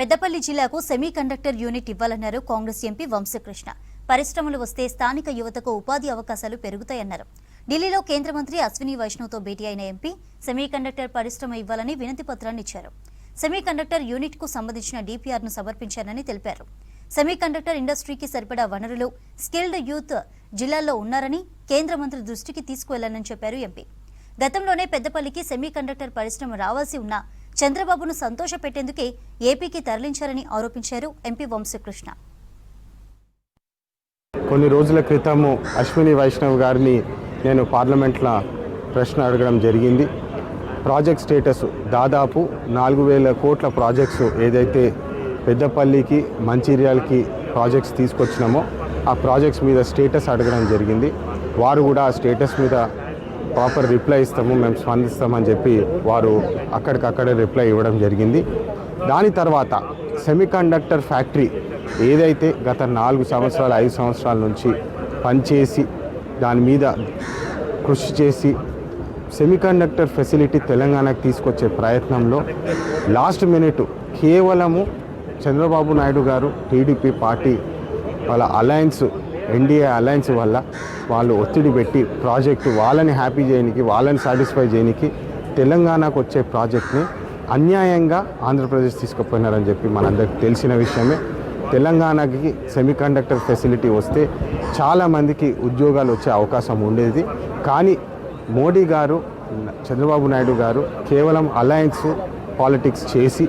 పెద్దపల్లి జిల్లాకు semiconductor unit ఇవ్వాలన్నారు Congress MP Vamsikrishna. పరిశ్రమలు వస్తే స్థానిక యువతకు ఉపాధి అవకాశాలు పెరుగుతాయన్నారు. ఢిల్లీలో కేంద్ర మంత్రి అశ్విని వైష్ణవ్తో భేటీ అయిన ఎంపీ సెమీ కండక్టర్ పరిశ్రమ ఇవ్వాలని వినతి పత్రాన్ని ఇచ్చారు. సెమీ కండక్టర్ యూనిట్ కు సంబంధించిన డిపిఆర్ను సమర్పించారని తెలిపారు. సెమీ కండక్టర్ ఇండస్ట్రీకి సరిపడా వనరులు, స్కిల్డ్ యూత్ జిల్లాల్లో ఉన్నారని కేంద్ర మంత్రి దృష్టికి తీసుకువెళ్లాలని చెప్పారు ఎంపీ. గతంలోనే పెద్దపల్లికి సెమీ కండక్టర్ పరిశ్రమ రావాల్సి ఉన్నా చంద్రబాబును సంతోషపెట్టేందుకే ఏపీకి తరలించారని ఆరోపించారు ఎంపీ వంశకృష్ణ. కొన్ని రోజుల క్రితము అశ్విని వైష్ణవ్ గారిని నేను పార్లమెంట్లో ప్రశ్న అడగడం జరిగింది. ప్రాజెక్ట్ స్టేటస్ దాదాపు 4,000 కోట్ల ప్రాజెక్ట్స్ ఏదైతే పెద్దపల్లికి మంచిర్యాలకి ప్రాజెక్ట్స్ తీసుకొచ్చినామో ఆ ప్రాజెక్ట్స్ మీద స్టేటస్ అడగడం జరిగింది. వారు కూడా ఆ స్టేటస్ మీద ప్రాపర్ రిప్లై ఇస్తాము, మేము స్పందిస్తామని చెప్పి వారు అక్కడికక్కడే రిప్లై ఇవ్వడం జరిగింది. దాని తర్వాత సెమీకండక్టర్ ఫ్యాక్టరీ ఏదైతే గత 4 సంవత్సరాలు 5 సంవత్సరాల నుంచి పనిచేసి దాని మీద కృషి చేసి సెమీకండక్టర్ ఫెసిలిటీ తెలంగాణకు తీసుకొచ్చే ప్రయత్నంలో లాస్ట్ మినిట్ కేవలము చంద్రబాబు నాయుడు గారు టీడీపీ పార్టీ వాళ్ళ అలయన్స్ ఎన్డీఏ అలయన్స్ వల్ల వాళ్ళు ఒత్తిడి పెట్టి ప్రాజెక్టు వాళ్ళని హ్యాపీ చేయడానికి, వాళ్ళని సాటిస్ఫై చేయడానికి తెలంగాణకు వచ్చే ప్రాజెక్ట్ని అన్యాయంగా ఆంధ్రప్రదేశ్ తీసుకుపోయినారని చెప్పి మనందరికి తెలిసిన విషయమే. తెలంగాణకి సెమీకండక్టర్ ఫెసిలిటీ వస్తే చాలామందికి ఉద్యోగాలు వచ్చే అవకాశం ఉండేది. కానీ మోడీ గారు, చంద్రబాబు నాయుడు గారు కేవలం అలయన్స్ పాలిటిక్స్ చేసి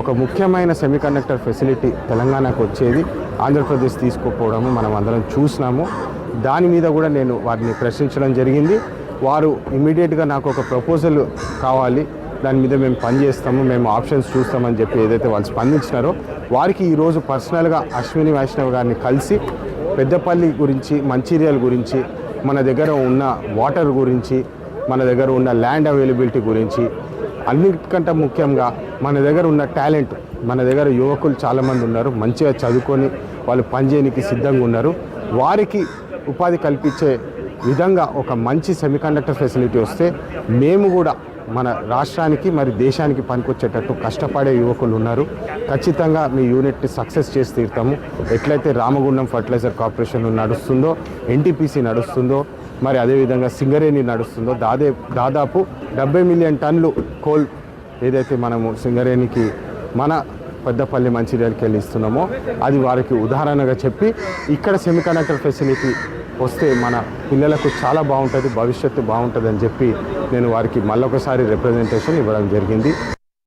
ఒక ముఖ్యమైన సెమీకండక్టర్ ఫెసిలిటీ తెలంగాణకు వచ్చేది ఆంధ్రప్రదేశ్ తీసుకుపోవడము మనం అందరం చూసినాము. దాని మీద కూడా నేను వారిని ప్రశ్నించడం జరిగింది. వారు ఇమ్మీడియట్గా నాకు ఒక ప్రపోజల్ కావాలి, దాని మీద మేము పనిచేస్తాము, మేము ఆప్షన్స్ చూస్తామని చెప్పి ఏదైతే వాళ్ళు స్పందించినారో వారికి ఈరోజు పర్సనల్గా అశ్విని వైష్ణవ్ గారిని కలిసి పెద్దపల్లి గురించి, మంచిర్యాల గురించి, మన దగ్గర ఉన్న వాటర్ గురించి, మన దగ్గర ఉన్న ల్యాండ్ అవైలబిలిటీ గురించి, అన్నిటికంటే ముఖ్యంగా మన దగ్గర ఉన్న టాలెంట్, మన దగ్గర యువకులు చాలామంది ఉన్నారు, మంచిగా చదువుకొని వాళ్ళు పనిచేయడానికి సిద్ధంగా ఉన్నారు. వారికి ఉపాధి కల్పించే విధంగా ఒక మంచి సెమీకండక్టర్ ఫెసిలిటీ వస్తే మేము కూడా మన రాష్ట్రానికి మరి దేశానికి పనికొచ్చేటట్టు కష్టపడే యువకులు ఉన్నారు. ఖచ్చితంగా మీ యూనిట్ని సక్సెస్ చేసి తీరుతాము. ఎట్లయితే రామగుండం ఫర్టిలైజర్ కార్పొరేషన్ నడుస్తుందో, ఎన్టీపీసీ నడుస్తుందో, మరి అదేవిధంగా సింగరేణి నడుస్తుందో, దాదాపు 70 మిలియన్ టన్నులు కోల్ ఏదైతే మనము సింగరేణికి మన పెద్దపల్లి మంచిర్యాలకి వెళ్ళి ఇస్తున్నామో అది వారికి ఉదాహరణగా చెప్పి ఇక్కడ సెమీకండక్టర్ ఫెసిలిటీ వస్తే మన పిల్లలకు చాలా బాగుంటుంది, భవిష్యత్తు బాగుంటుంది అని చెప్పి నేను వారికి మళ్ళొకసారి రిప్రజెంటేషన్ ఇవ్వడం జరిగింది.